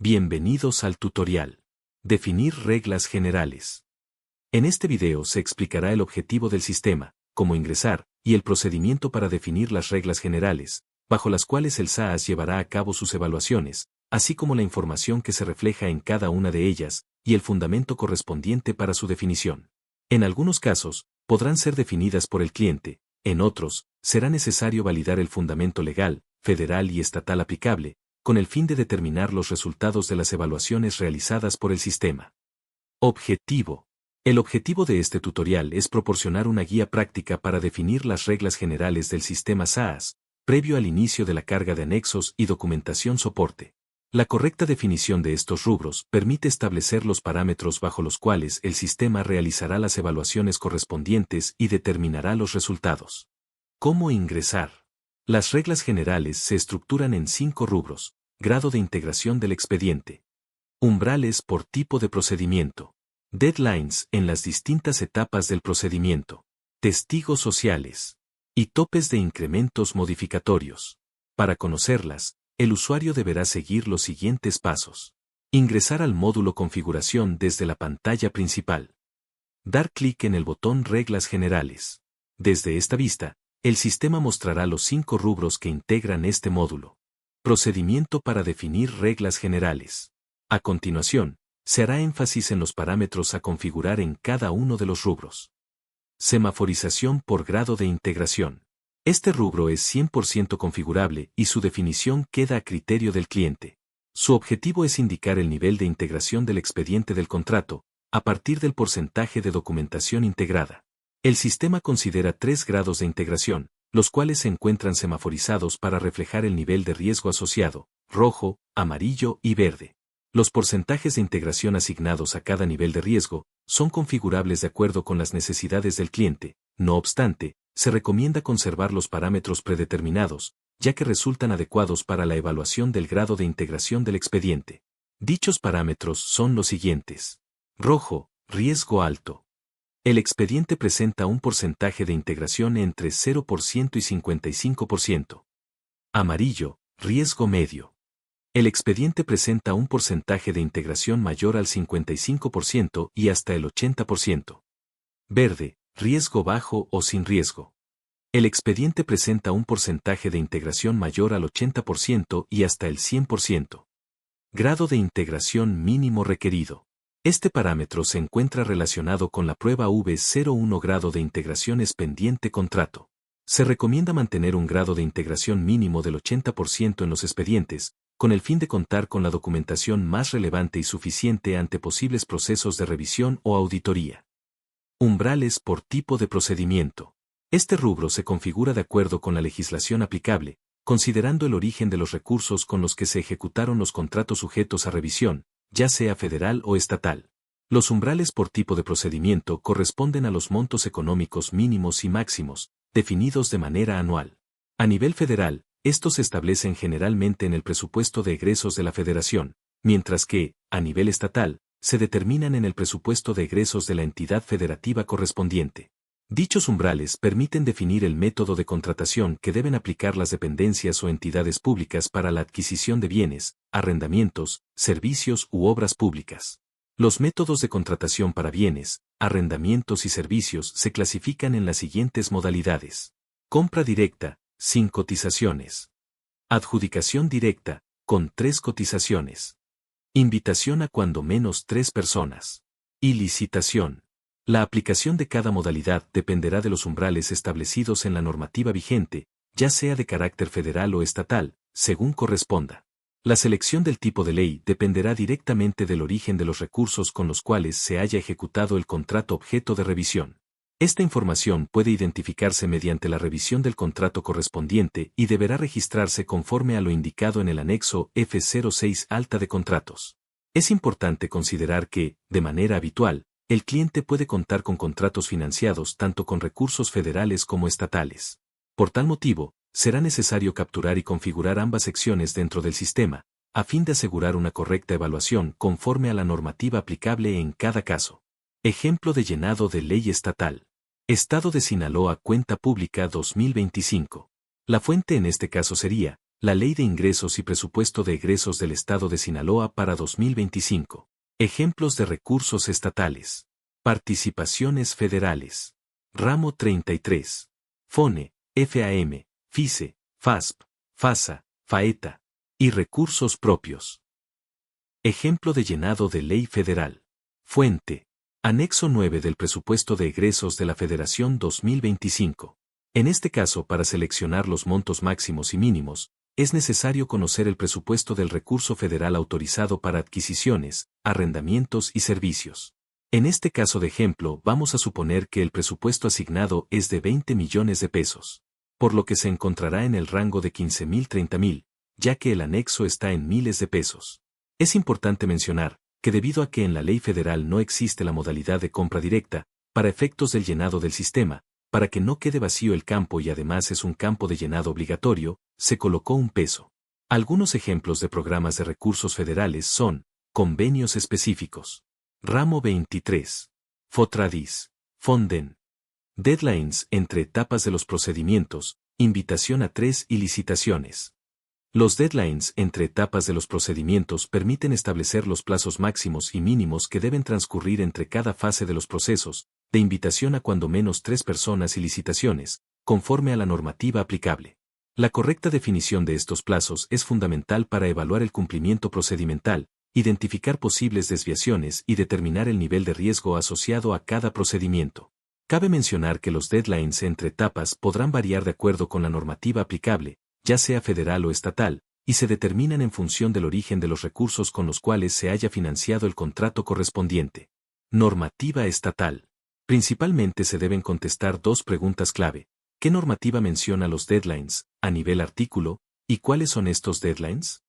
Bienvenidos al tutorial. Definir reglas generales. En este video se explicará el objetivo del sistema, cómo ingresar, y el procedimiento para definir las reglas generales, bajo las cuales el SaaS llevará a cabo sus evaluaciones, así como la información que se refleja en cada una de ellas, y el fundamento correspondiente para su definición. En algunos casos, podrán ser definidas por el cliente, en otros, será necesario validar el fundamento legal, federal y estatal aplicable, con el fin de determinar los resultados de las evaluaciones realizadas por el sistema. Objetivo. El objetivo de este tutorial es proporcionar una guía práctica para definir las reglas generales del sistema SaaS, previo al inicio de la carga de anexos y documentación soporte. La correcta definición de estos rubros permite establecer los parámetros bajo los cuales el sistema realizará las evaluaciones correspondientes y determinará los resultados. ¿Cómo ingresar? Las reglas generales se estructuran en 5 rubros: grado de integración del expediente, umbrales por tipo de procedimiento, deadlines en las distintas etapas del procedimiento, testigos sociales y topes de incrementos modificatorios. Para conocerlas, el usuario deberá seguir los siguientes pasos. Ingresar al módulo configuración desde la pantalla principal. Dar clic en el botón Reglas generales. Desde esta vista, el sistema mostrará los 5 rubros que integran este módulo. Procedimiento para definir reglas generales. A continuación, se hará énfasis en los parámetros a configurar en cada uno de los rubros. Semaforización por grado de integración. Este rubro es 100% configurable y su definición queda a criterio del cliente. Su objetivo es indicar el nivel de integración del expediente del contrato, a partir del porcentaje de documentación integrada. El sistema considera 3 grados de integración, los cuales se encuentran semaforizados para reflejar el nivel de riesgo asociado: rojo, amarillo y verde. Los porcentajes de integración asignados a cada nivel de riesgo son configurables de acuerdo con las necesidades del cliente. No obstante, se recomienda conservar los parámetros predeterminados, ya que resultan adecuados para la evaluación del grado de integración del expediente. Dichos parámetros son los siguientes. Rojo, riesgo alto. El expediente presenta un porcentaje de integración entre 0% y 55%. Amarillo, riesgo medio. El expediente presenta un porcentaje de integración mayor al 55% y hasta el 80%. Verde, riesgo bajo o sin riesgo. El expediente presenta un porcentaje de integración mayor al 80% y hasta el 100%. Grado de integración mínimo requerido. Este parámetro se encuentra relacionado con la prueba V01 grado de integración es pendiente contrato. Se recomienda mantener un grado de integración mínimo del 80% en los expedientes, con el fin de contar con la documentación más relevante y suficiente ante posibles procesos de revisión o auditoría. Umbrales por tipo de procedimiento. Este rubro se configura de acuerdo con la legislación aplicable, considerando el origen de los recursos con los que se ejecutaron los contratos sujetos a revisión, ya sea federal o estatal. Los umbrales por tipo de procedimiento corresponden a los montos económicos mínimos y máximos, definidos de manera anual. A nivel federal, estos se establecen generalmente en el presupuesto de egresos de la Federación, mientras que, a nivel estatal, se determinan en el presupuesto de egresos de la entidad federativa correspondiente. Dichos umbrales permiten definir el método de contratación que deben aplicar las dependencias o entidades públicas para la adquisición de bienes, arrendamientos, servicios u obras públicas. Los métodos de contratación para bienes, arrendamientos y servicios se clasifican en las siguientes modalidades. Compra directa, sin cotizaciones. Adjudicación directa, con 3 cotizaciones. Invitación a cuando menos 3 personas. Y licitación. La aplicación de cada modalidad dependerá de los umbrales establecidos en la normativa vigente, ya sea de carácter federal o estatal, según corresponda. La selección del tipo de ley dependerá directamente del origen de los recursos con los cuales se haya ejecutado el contrato objeto de revisión. Esta información puede identificarse mediante la revisión del contrato correspondiente y deberá registrarse conforme a lo indicado en el anexo F06 alta de contratos. Es importante considerar que, de manera habitual, el cliente puede contar con contratos financiados tanto con recursos federales como estatales. Por tal motivo, será necesario capturar y configurar ambas secciones dentro del sistema, a fin de asegurar una correcta evaluación conforme a la normativa aplicable en cada caso. Ejemplo de llenado de ley estatal. Estado de Sinaloa Cuenta Pública 2025. La fuente en este caso sería la Ley de Ingresos y Presupuesto de Egresos del Estado de Sinaloa para 2025. Ejemplos de recursos estatales. Participaciones federales. Ramo 33. FONE, FAM, FICE, FASP, FASA, FAETA. Y recursos propios. Ejemplo de llenado de ley federal. Fuente. Anexo 9 del Presupuesto de Egresos de la Federación 2025. En este caso, para seleccionar los montos máximos y mínimos, es necesario conocer el presupuesto del recurso federal autorizado para adquisiciones, arrendamientos y servicios. En este caso de ejemplo, vamos a suponer que el presupuesto asignado es de 20 millones de pesos, por lo que se encontrará en el rango de 15,000-30,000, ya que el anexo está en miles de pesos. Es importante mencionar que debido a que en la ley federal no existe la modalidad de compra directa, para efectos del llenado del sistema, para que no quede vacío el campo y además es un campo de llenado obligatorio, se colocó un peso. Algunos ejemplos de programas de recursos federales son convenios específicos. Ramo 23. FOTRADIS. FONDEN. Deadlines entre etapas de los procedimientos, invitación a 3 y licitaciones. Los deadlines entre etapas de los procedimientos permiten establecer los plazos máximos y mínimos que deben transcurrir entre cada fase de los procesos, de invitación a cuando menos 3 personas y licitaciones, conforme a la normativa aplicable. La correcta definición de estos plazos es fundamental para evaluar el cumplimiento procedimental, identificar posibles desviaciones y determinar el nivel de riesgo asociado a cada procedimiento. Cabe mencionar que los deadlines entre etapas podrán variar de acuerdo con la normativa aplicable, ya sea federal o estatal, y se determinan en función del origen de los recursos con los cuales se haya financiado el contrato correspondiente. Normativa estatal. Principalmente se deben contestar 2 preguntas clave. ¿Qué normativa menciona los deadlines, a nivel artículo, y cuáles son estos deadlines?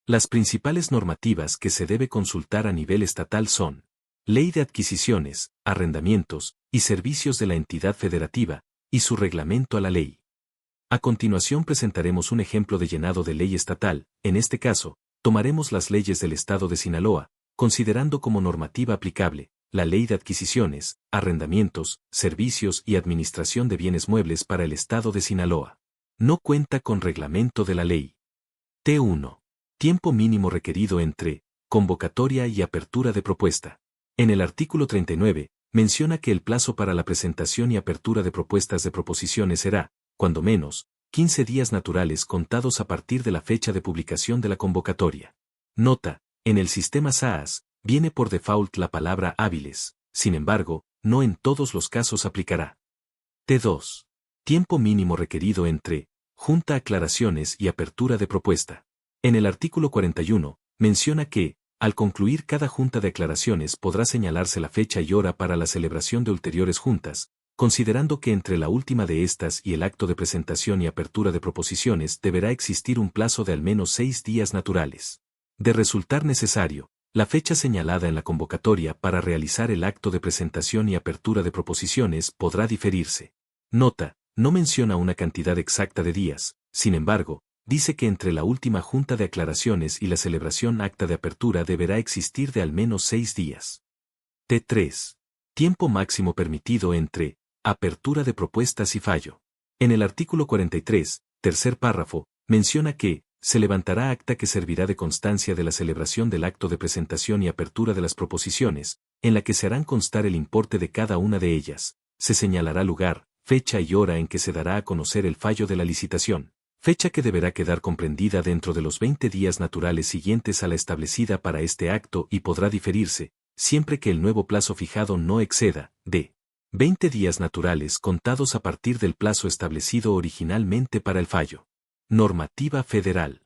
Las principales normativas que se debe consultar a nivel estatal son Ley de Adquisiciones, Arrendamientos y Servicios de la entidad federativa, y su reglamento a la ley. A continuación presentaremos un ejemplo de llenado de ley estatal. En este caso, tomaremos las leyes del Estado de Sinaloa, considerando como normativa aplicable la Ley de Adquisiciones, Arrendamientos, Servicios y Administración de Bienes Muebles para el Estado de Sinaloa. No cuenta con reglamento de la ley. T1. Tiempo mínimo requerido entre convocatoria y apertura de propuesta. En el artículo 39, menciona que el plazo para la presentación y apertura de propuestas de proposiciones será, cuando menos, 15 días naturales contados a partir de la fecha de publicación de la convocatoria. Nota, en el sistema SaaS, viene por default la palabra hábiles, sin embargo, no en todos los casos aplicará. T2. Tiempo mínimo requerido entre junta aclaraciones y apertura de propuesta. En el artículo 41, menciona que, al concluir cada junta de aclaraciones podrá señalarse la fecha y hora para la celebración de ulteriores juntas, considerando que entre la última de estas y el acto de presentación y apertura de proposiciones deberá existir un plazo de al menos 6 días naturales. De resultar necesario, la fecha señalada en la convocatoria para realizar el acto de presentación y apertura de proposiciones podrá diferirse. Nota, no menciona una cantidad exacta de días, sin embargo, dice que entre la última junta de aclaraciones y la celebración acta de apertura deberá existir de al menos 6 días. T3. Tiempo máximo permitido entre apertura de propuestas y fallo. En el artículo 43, tercer párrafo, menciona que se levantará acta que servirá de constancia de la celebración del acto de presentación y apertura de las proposiciones, en la que se harán constar el importe de cada una de ellas. Se señalará lugar, fecha y hora en que se dará a conocer el fallo de la licitación, fecha que deberá quedar comprendida dentro de los 20 días naturales siguientes a la establecida para este acto y podrá diferirse, siempre que el nuevo plazo fijado no exceda, de 20 días naturales contados a partir del plazo establecido originalmente para el fallo. Normativa federal.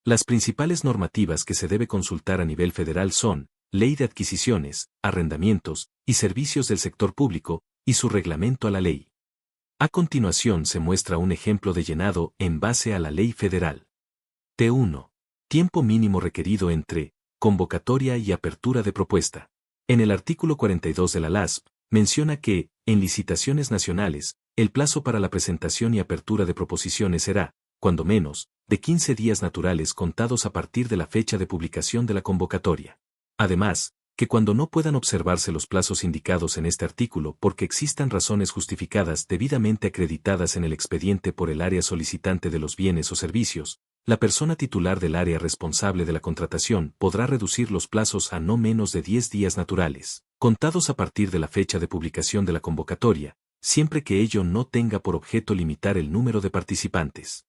Las principales normativas que se debe consultar a nivel federal son Ley de Adquisiciones, Arrendamientos y Servicios del Sector Público, y su reglamento a la ley. A continuación se muestra un ejemplo de llenado en base a la ley federal. T1. Tiempo mínimo requerido entre convocatoria y apertura de propuesta. En el artículo 42 de la LASP, menciona que, en licitaciones nacionales, el plazo para la presentación y apertura de proposiciones será, cuando menos, de 15 días naturales contados a partir de la fecha de publicación de la convocatoria. Además, que cuando no puedan observarse los plazos indicados en este artículo porque existan razones justificadas debidamente acreditadas en el expediente por el área solicitante de los bienes o servicios, La persona titular del área responsable de la contratación podrá reducir los plazos a no menos de 10 días naturales, contados a partir de la fecha de publicación de la convocatoria, siempre que ello no tenga por objeto limitar el número de participantes.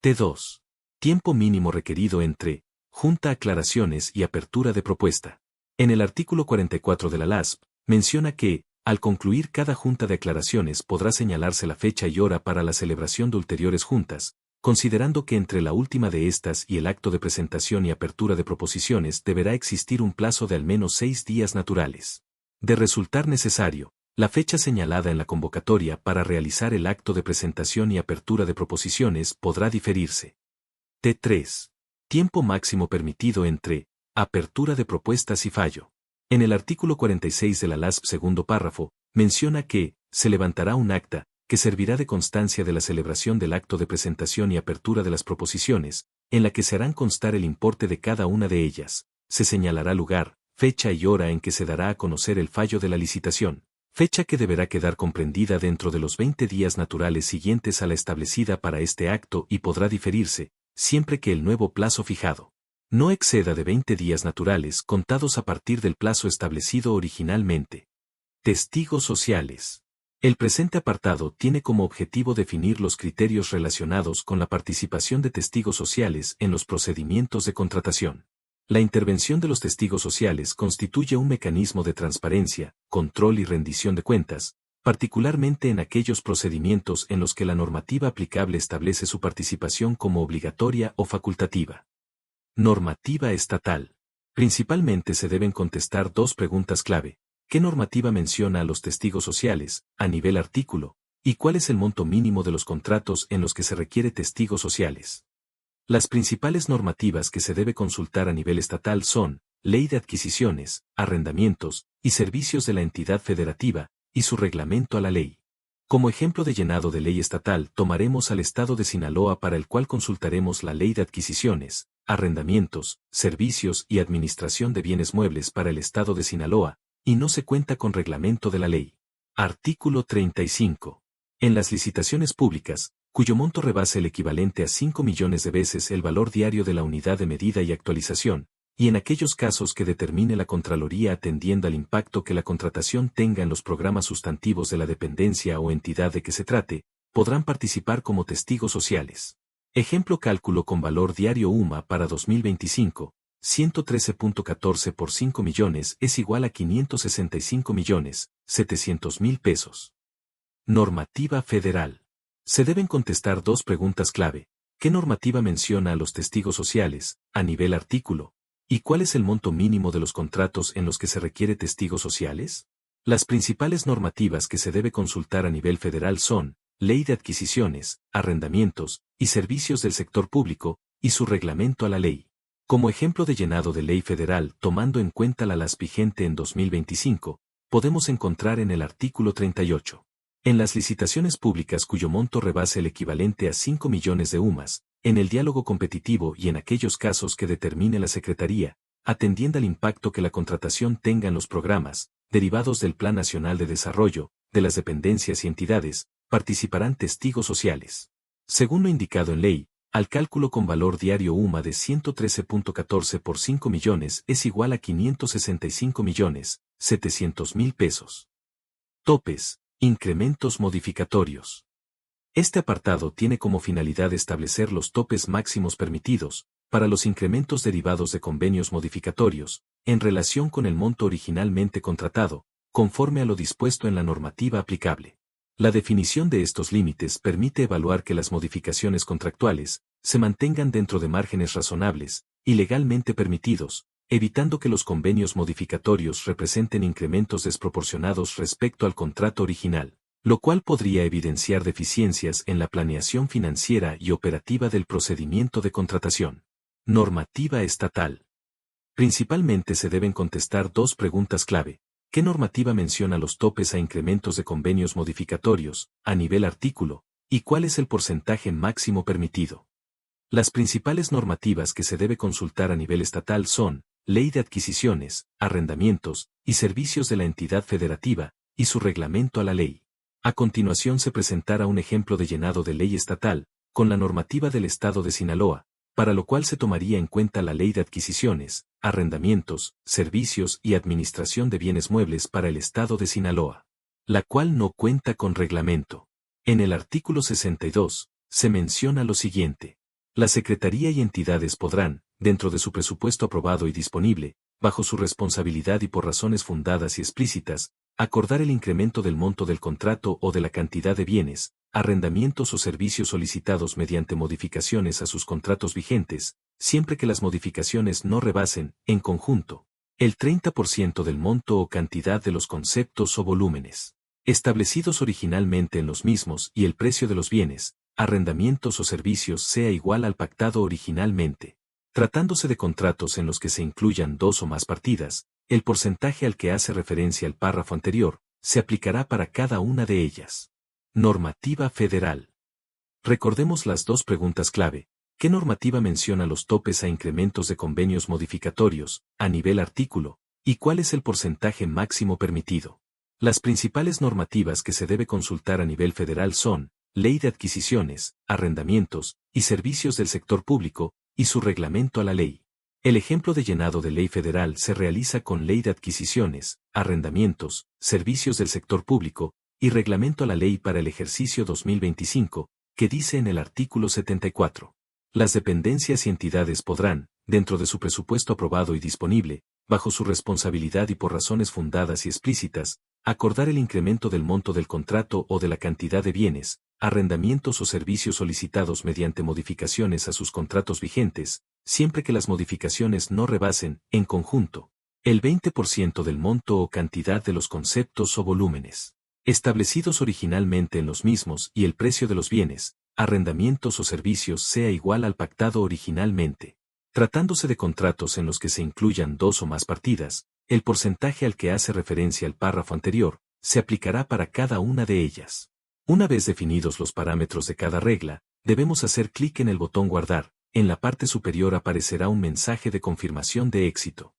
T2. Tiempo mínimo requerido entre junta aclaraciones y apertura de propuesta. En el artículo 44 de la LASP, menciona que, al concluir cada junta de aclaraciones podrá señalarse la fecha y hora para la celebración de ulteriores juntas, considerando que entre la última de estas y el acto de presentación y apertura de proposiciones deberá existir un plazo de al menos 6 días naturales. De resultar necesario, la fecha señalada en la convocatoria para realizar el acto de presentación y apertura de proposiciones podrá diferirse. T3. Tiempo máximo permitido entre apertura de propuestas y fallo. En el artículo 46 de la LASP segundo párrafo, menciona que se levantará un acta, que servirá de constancia de la celebración del acto de presentación y apertura de las proposiciones, en la que se harán constar el importe de cada una de ellas. Se señalará lugar, fecha y hora en que se dará a conocer el fallo de la licitación, fecha que deberá quedar comprendida dentro de los 20 días naturales siguientes a la establecida para este acto y podrá diferirse, siempre que el nuevo plazo fijado no exceda de 20 días naturales contados a partir del plazo establecido originalmente. Testigos sociales. El presente apartado tiene como objetivo definir los criterios relacionados con la participación de testigos sociales en los procedimientos de contratación. La intervención de los testigos sociales constituye un mecanismo de transparencia, control y rendición de cuentas, particularmente en aquellos procedimientos en los que la normativa aplicable establece su participación como obligatoria o facultativa. Normativa estatal. Principalmente se deben contestar dos preguntas clave. ¿Qué normativa menciona a los testigos sociales, a nivel artículo, y cuál es el monto mínimo de los contratos en los que se requiere testigos sociales? Las principales normativas que se debe consultar a nivel estatal son Ley de Adquisiciones, Arrendamientos y Servicios de la entidad federativa, y su reglamento a la ley. Como ejemplo de llenado de ley estatal tomaremos al Estado de Sinaloa, para el cual consultaremos la Ley de Adquisiciones, Arrendamientos, Servicios y Administración de Bienes Muebles para el Estado de Sinaloa, y no se cuenta con reglamento de la ley. Artículo 35. En las licitaciones públicas, cuyo monto rebase el equivalente a 5 millones de veces el valor diario de la unidad de medida y actualización, y en aquellos casos que determine la Contraloría atendiendo al impacto que la contratación tenga en los programas sustantivos de la dependencia o entidad de que se trate, podrán participar como testigos sociales. Ejemplo: cálculo con valor diario UMA para 2025, 113.14 por 5 millones es igual a 565.700.000 pesos. Normativa federal. Se deben contestar dos preguntas clave. ¿Qué normativa menciona a los testigos sociales, a nivel artículo? ¿Y cuál es el monto mínimo de los contratos en los que se requiere testigos sociales? Las principales normativas que se debe consultar a nivel federal son Ley de Adquisiciones, Arrendamientos y Servicios del Sector Público, y su reglamento a la ley. Como ejemplo de llenado de ley federal tomando en cuenta la LAS vigente en 2025, podemos encontrar en el artículo 38. En las licitaciones públicas cuyo monto rebase el equivalente a 5 millones de UMAS, en el diálogo competitivo y en aquellos casos que determine la Secretaría, atendiendo al impacto que la contratación tenga en los programas, derivados del Plan Nacional de Desarrollo, de las dependencias y entidades, participarán testigos sociales. Según lo indicado en ley, al cálculo con valor diario UMA de 113.14 por 5 millones es igual a 565.700.000 pesos. Topes, incrementos modificatorios. Este apartado tiene como finalidad establecer los topes máximos permitidos, para los incrementos derivados de convenios modificatorios, en relación con el monto originalmente contratado, conforme a lo dispuesto en la normativa aplicable. La definición de estos límites permite evaluar que las modificaciones contractuales se mantengan dentro de márgenes razonables y legalmente permitidos, evitando que los convenios modificatorios representen incrementos desproporcionados respecto al contrato original, lo cual podría evidenciar deficiencias en la planeación financiera y operativa del procedimiento de contratación. Normativa estatal. Principalmente se deben contestar dos preguntas clave. ¿Qué normativa menciona los topes a incrementos de convenios modificatorios, a nivel artículo, y cuál es el porcentaje máximo permitido? Las principales normativas que se debe consultar a nivel estatal son Ley de Adquisiciones, Arrendamientos y Servicios de la entidad federativa, y su reglamento a la ley. A continuación se presentará un ejemplo de llenado de ley estatal, con la normativa del Estado de Sinaloa, para lo cual se tomaría en cuenta la Ley de Adquisiciones, Arrendamientos, Servicios y Administración de Bienes Muebles para el Estado de Sinaloa, la cual no cuenta con reglamento. En el artículo 62, se menciona lo siguiente. La Secretaría y entidades podrán, dentro de su presupuesto aprobado y disponible, bajo su responsabilidad y por razones fundadas y explícitas, acordar el incremento del monto del contrato o de la cantidad de bienes, arrendamientos o servicios solicitados mediante modificaciones a sus contratos vigentes, siempre que las modificaciones no rebasen, en conjunto, el 30% del monto o cantidad de los conceptos o volúmenes establecidos originalmente en los mismos y el precio de los bienes, arrendamientos o servicios sea igual al pactado originalmente. Tratándose de contratos en los que se incluyan dos o más partidas, el porcentaje al que hace referencia el párrafo anterior, se aplicará para cada una de ellas. Normativa federal. Recordemos las dos preguntas clave. ¿Qué normativa menciona los topes a incrementos de convenios modificatorios, a nivel artículo, y cuál es el porcentaje máximo permitido? Las principales normativas que se debe consultar a nivel federal son Ley de Adquisiciones, Arrendamientos y Servicios del Sector Público, y su reglamento a la ley. El ejemplo de llenado de ley federal se realiza con Ley de Adquisiciones, Arrendamientos, Servicios del Sector Público, y reglamento a la ley para el ejercicio 2025, que dice en el artículo 74. Las dependencias y entidades podrán, dentro de su presupuesto aprobado y disponible, bajo su responsabilidad y por razones fundadas y explícitas, acordar el incremento del monto del contrato o de la cantidad de bienes, arrendamientos o servicios solicitados mediante modificaciones a sus contratos vigentes, siempre que las modificaciones no rebasen, en conjunto, el 20% del monto o cantidad de los conceptos o volúmenes establecidos originalmente en los mismos y el precio de los bienes, arrendamientos o servicios sea igual al pactado originalmente. Tratándose de contratos en los que se incluyan dos o más partidas, el porcentaje al que hace referencia el párrafo anterior, se aplicará para cada una de ellas. Una vez definidos los parámetros de cada regla, debemos hacer clic en el botón Guardar. En la parte superior aparecerá un mensaje de confirmación de éxito.